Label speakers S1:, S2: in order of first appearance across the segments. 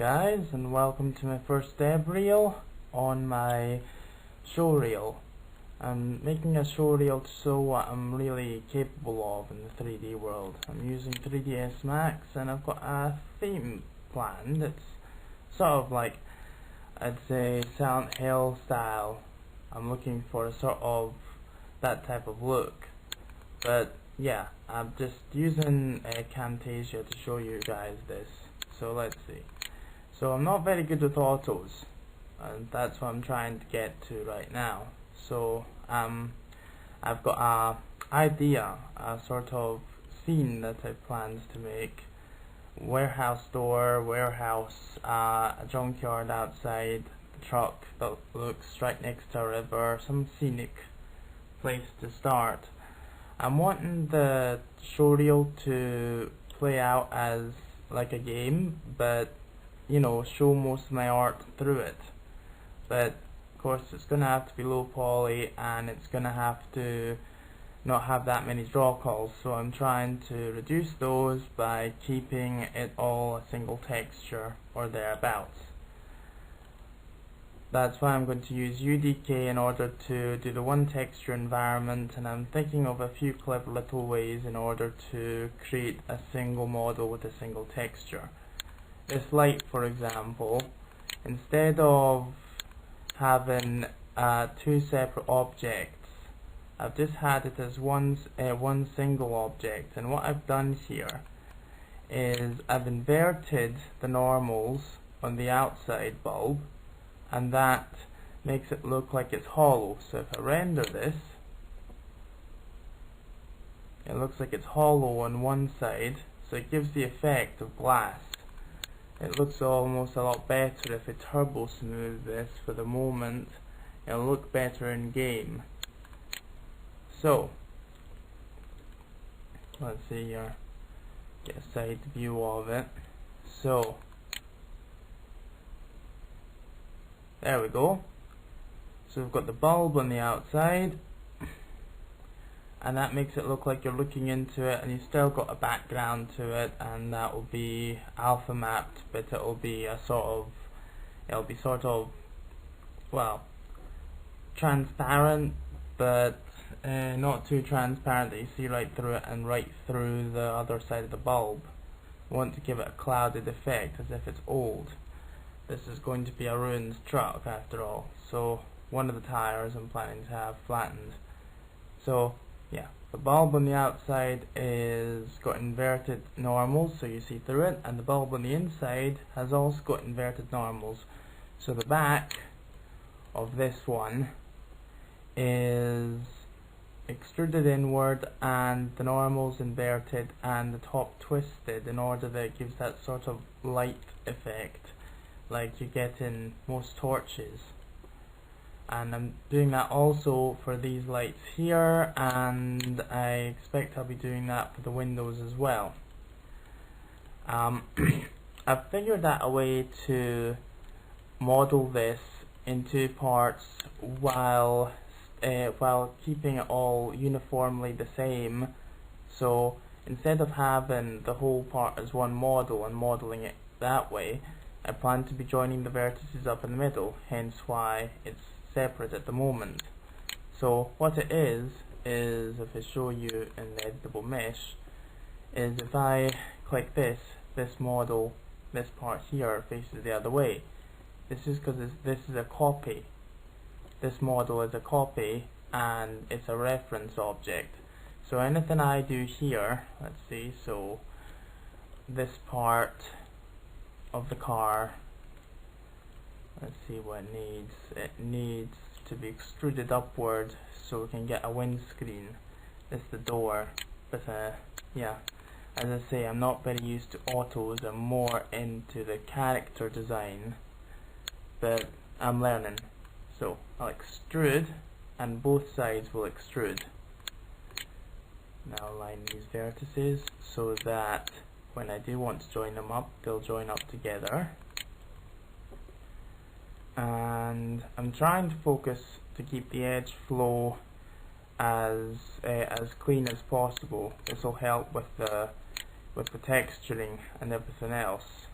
S1: guys, and welcome to my first step reel on my Showreel. I'm making a Showreel to show what I'm really capable of in the 3D world. I'm using 3ds Max and I've got a theme planned. It's sort of like, I'd say, Silent Hill style. I'm looking for a sort of that type of look. But yeah, I'm just using Camtasia to show you guys this. So let's see. So I'm not very good with autos, and that's what I'm trying to get to right now. So I've got a idea, a sort of scene that I planned to make. Warehouse door, warehouse, a junkyard outside, a truck that looks right next to a river, some scenic place to start. I'm wanting the showreel to play out as like a game, but you know, show most of my art through it. But of course it's gonna have to be low poly, and it's gonna have to not have that many draw calls, so I'm trying to reduce those by keeping it all a single texture or thereabouts. That's why I'm going to use UDK in order to do the one texture environment, and I'm thinking of a few clever little ways in order to create a single model with a single texture. This light, for example, instead of having two separate objects, I've just had it as one single object, and what I've done here is I've inverted the normals on the outside bulb, and that makes it look like it's hollow. So if I render this, it looks like it's hollow on one side, so it gives the effect of blast. It looks almost a lot better if I turbo smooth this for the moment. It'll look better in game. So let's see here, get a side view of it. So there we go. So we've got the bulb on the outside, and that makes it look like you're looking into it, and you've still got a background to it, and that will be alpha mapped, but it'll be sort of, well, transparent, but not too transparent that you see right through it and right through the other side of the bulb. I want to give it a clouded effect as if it's old. This is going to be a ruined truck after all, so one of the tires I'm planning to have flattened. So yeah, the bulb on the outside is got inverted normals, so you see through it, and the bulb on the inside has also got inverted normals. So the back of this one is extruded inward, and the normals inverted, and the top twisted, in order that it gives that sort of light effect like you get in most torches. And I'm doing that also for these lights here, and I expect I'll be doing that for the windows as well. I've figured out a way to model this in two parts while keeping it all uniformly the same. So instead of having the whole part as one model and modeling it that way, I plan to be joining the vertices up in the middle, hence why it's separate at the moment. So what it is if I show you in the editable mesh, is if I click this model, this part here faces the other way. This is because this is a copy. This model is a copy, and it's a reference object. So anything I do here, let's see, so this part of the car, let's see what it needs. It needs to be extruded upward so we can get a windscreen. This is the door, but yeah, as I say, I'm not very used to autos. I'm more into the character design, but I'm learning. So I'll extrude, and both sides will extrude. Now align these vertices so that when I do want to join them up, they'll join up together. And I'm trying to focus to keep the edge flow as clean as possible. This will help with the texturing and everything else.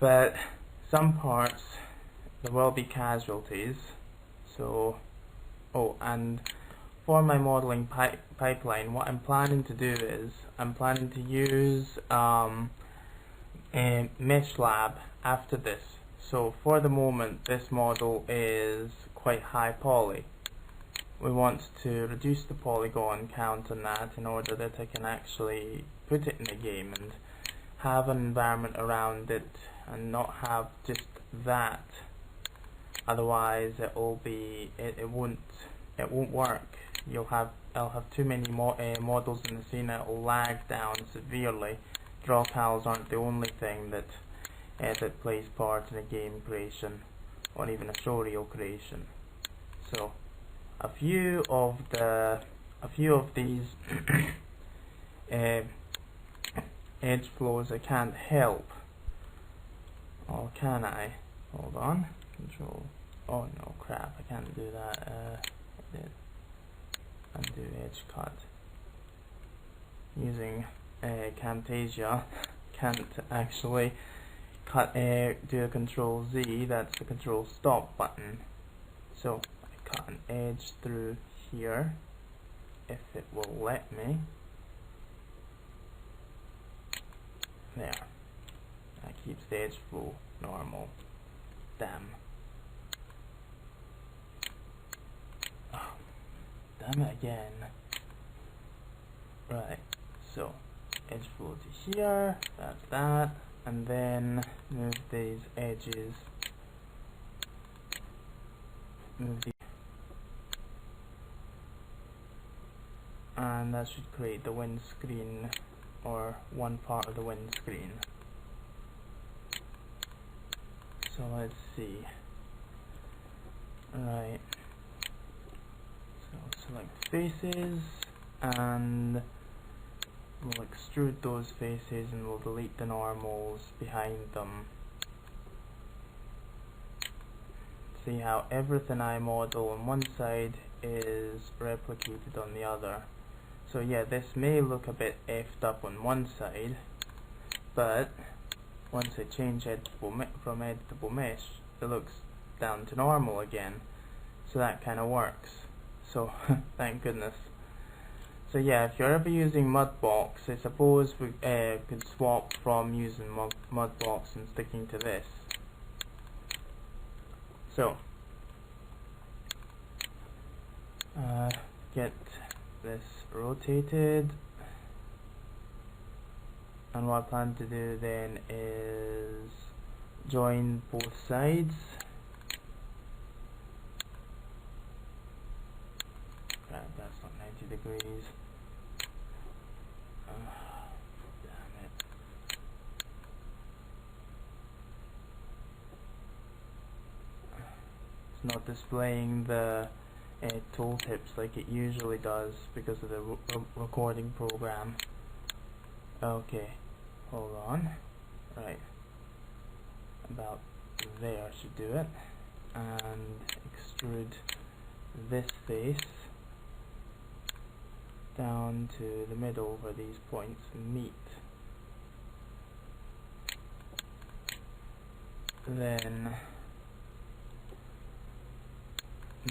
S1: but some parts there will be casualties. So, oh, and for my modeling pipeline, what I'm planning to do is I'm planning to use a mesh lab after this. So for the moment, this model is quite high poly. We want to reduce the polygon count on that in order that I can actually put it in the game and have an environment around it and not have just that. Otherwise it won't work. I'll have too many models in the scene. It will lag down severely. Draw cals aren't the only thing that plays part in a game creation or even a showreel creation. So a few of these edge flows I can't help. Or can I? Hold on. Control. Oh no, crap! I can't do that. Undo edge cut. Using Camtasia, can't actually cut. Do a Control Z. That's the Control Stop button. So I cut an edge through here, if it will let me. There. That keeps the edge flow normal. Damn. Oh, damn it again. Right. So edge flow to here. That's that. And then move these edges. And that should create the windscreen, or one part of the windscreen. So let's see. Right. So select faces, and we'll extrude those faces, and we'll delete the normals behind them. See how everything I model on one side is replicated on the other. So yeah, this may look a bit effed up on one side, but once I change from editable mesh, it looks down to normal again. So that kind of works. So thank goodness. So yeah, if you're ever using Mudbox, I suppose we could swap from using Mudbox and sticking to this. So get this rotated, and what I plan to do then is join both sides. Crap, that's not 90 degrees. Damn it. It's not displaying the tooltips like it usually does because of the recording program. Okay, hold on. Right, about there should do it. And extrude this face down to the middle where these points meet. Then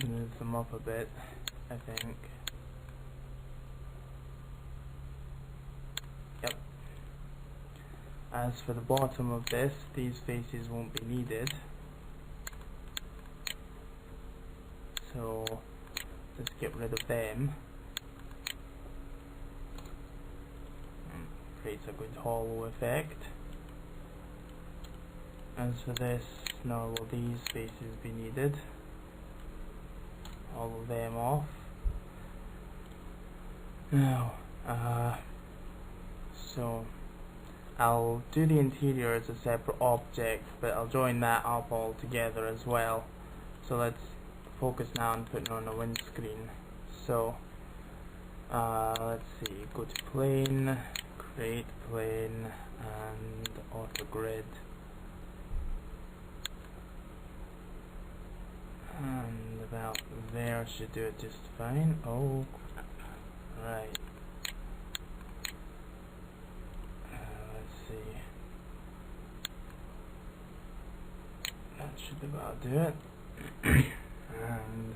S1: move them up a bit, I think. Yep. As for the bottom of this, these faces won't be needed. So just get rid of them. Creates a good hollow effect. As for this, nor will these faces be needed. All of them off. Now, so I'll do the interior as a separate object, but I'll join that up all together as well. So let's focus now on putting on a windscreen. So let's see, go to plane, create plane, and auto grid. And about there should do it just fine. Oh, right. Let's see. should be able to do it. And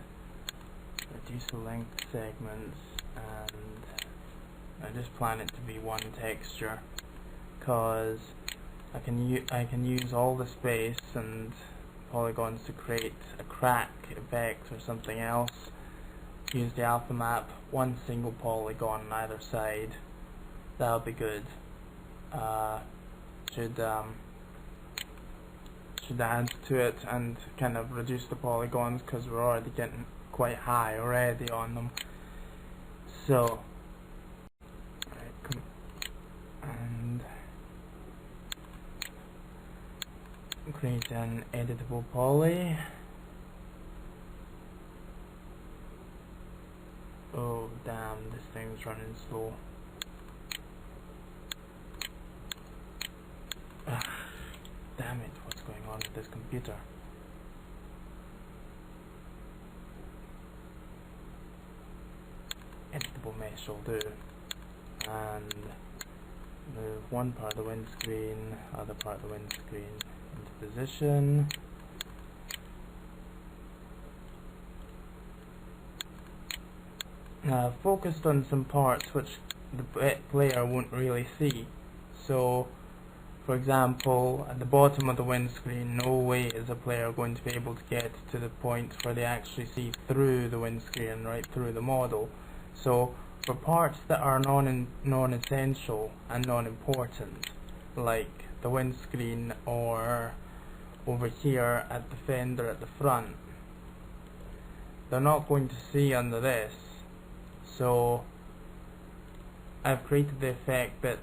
S1: reduce the length segments, and I just plan it to be one texture, cause I can use all the space and polygons to create a crack effect or something else. Use the alpha map, one single polygon on either side. That'll be good. Should add to it and kind of reduce the polygons, because we're already getting quite high already on them. So, and create an editable poly. Oh damn, this thing's running slow. Damn it, what's going on with this computer? Editable mesh will do. And move one part of the windscreen, other part of the windscreen into position. Now I've focused on some parts which the player won't really see. So, for example, at the bottom of the windscreen, no way is a player going to be able to get to the point where they actually see through the windscreen, right through the model. So, for parts that are non-essential and non-important, like the windscreen or over here at the fender at the front, they're not going to see under this. So, I've created the effect that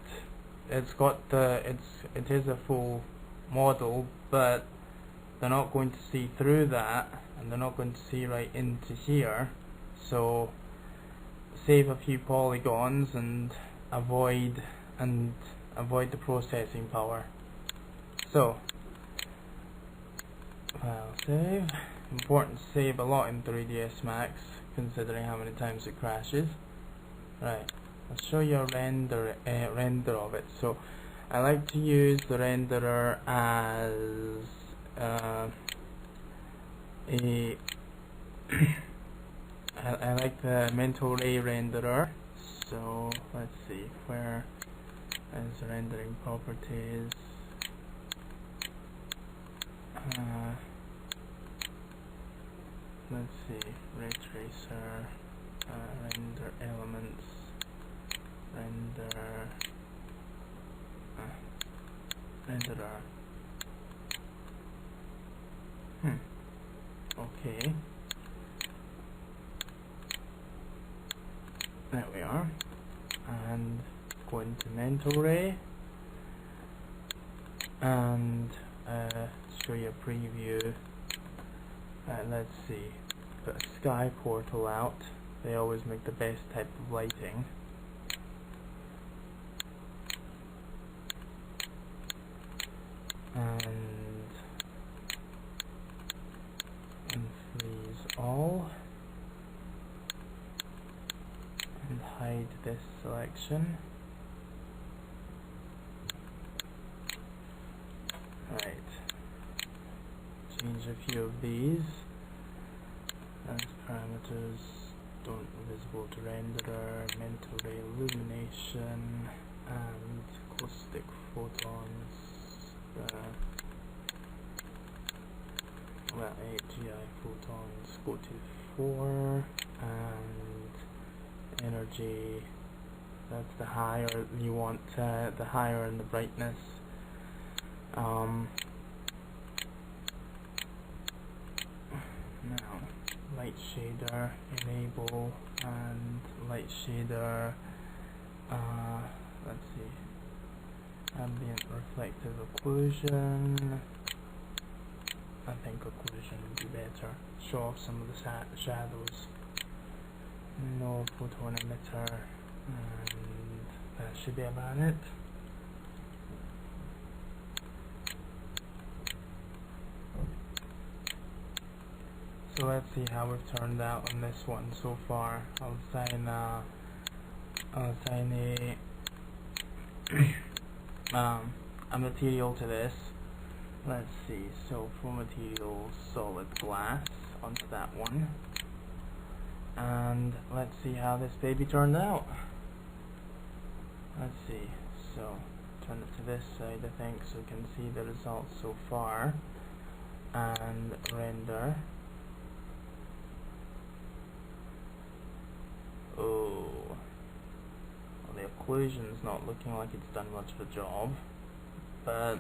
S1: it is a full model, but they're not going to see through that, and they're not going to see right into here. So save a few polygons and avoid the processing power. So file save. Important to save a lot in 3ds Max, considering how many times it crashes. Right. I'll show you a render of it. So I like to use the renderer as I like the mental ray renderer. So let's see, where is the rendering properties? Let's see, ray tracer, render elements. Renderer. Okay. There we are. And go into mental ray and show you a preview. Let's see. Put a sky portal out. They always make the best type of lighting. And freeze all, and hide this selection. Right, change a few of these as parameters. Don't visible to renderer, mental ray illumination, and caustic photons. Well, AGI photons go to 4, and energy, that's the higher you want, the higher in the brightness. Now, light shader, enable, and light shader, let's see, ambient reflective occlusion. I think occlusion would be better. Show off some of the shadows. No photon emitter, and that should be about it. So let's see how we've turned out on this one so far. I'll assign a material to this, Let's see, so for materials, solid glass onto that one. And let's see how this baby turned out. Let's see, so turn it to this side I think so you can see the results so far. And render. Oh, well, the occlusion's not looking like it's done much of a job, but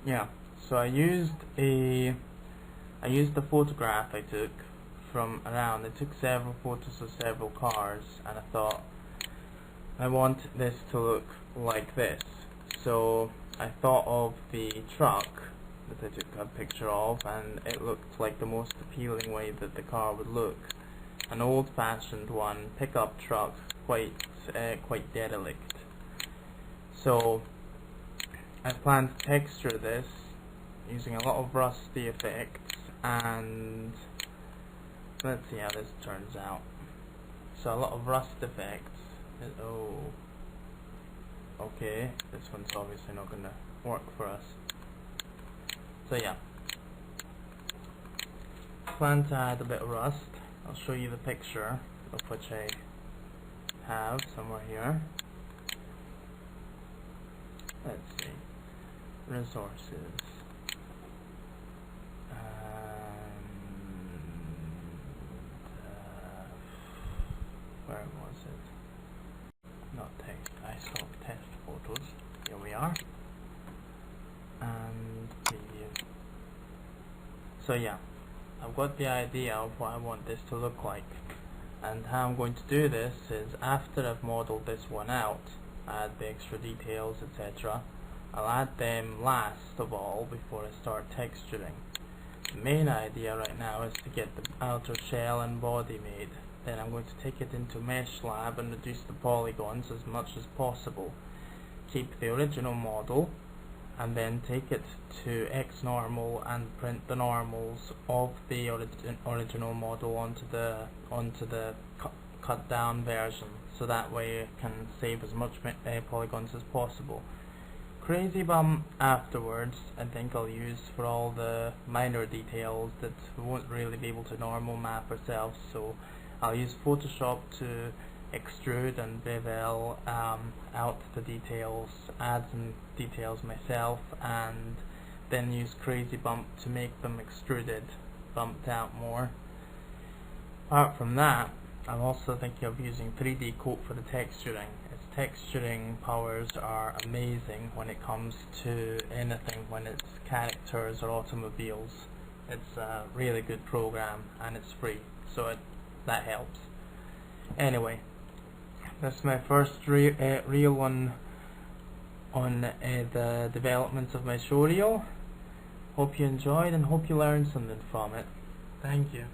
S1: yeah. So I used the photograph I took from around. I took several photos of several cars, and I thought I want this to look like this. So I thought of the truck that I took a picture of, and it looked like the most appealing way that the car would look. An old-fashioned one, pickup truck, quite derelict. So I plan to texture this using a lot of rusty effects, and let's see how this turns out. So a lot of rust effects. Oh, okay, this one's obviously not going to work for us. So yeah, plan to add a bit of rust. I'll show you the picture of which I have somewhere here. Let's see, resources. Where was it? Not text. I saw test photos. Here we are. And preview. So yeah, I've got the idea of what I want this to look like. And how I'm going to do this is, after I've modeled this one out, add the extra details, etc. I'll add them last of all before I start texturing. The main idea right now is to get the outer shell and body made. Then I'm going to take it into Mesh Lab and reduce the polygons as much as possible. Keep the original model, and then take it to XNormal and print the normals of the original model onto the cut down version, so that way it can save as much polygons as possible. Crazy Bump afterwards I think I'll use for all the minor details that we won't really be able to normal map ourselves, so I'll use Photoshop to extrude and bevel out the details, add some details myself, and then use Crazy Bump to make them extruded, bumped out more. Apart from that, I'm also thinking of using 3D Coat for the texturing. Its texturing powers are amazing when it comes to anything, when it's characters or automobiles. It's a really good program and it's free, so that helps. Anyway, that's my first real one on the developments of my showreel. Hope you enjoyed and hope you learned something from it. Thank you.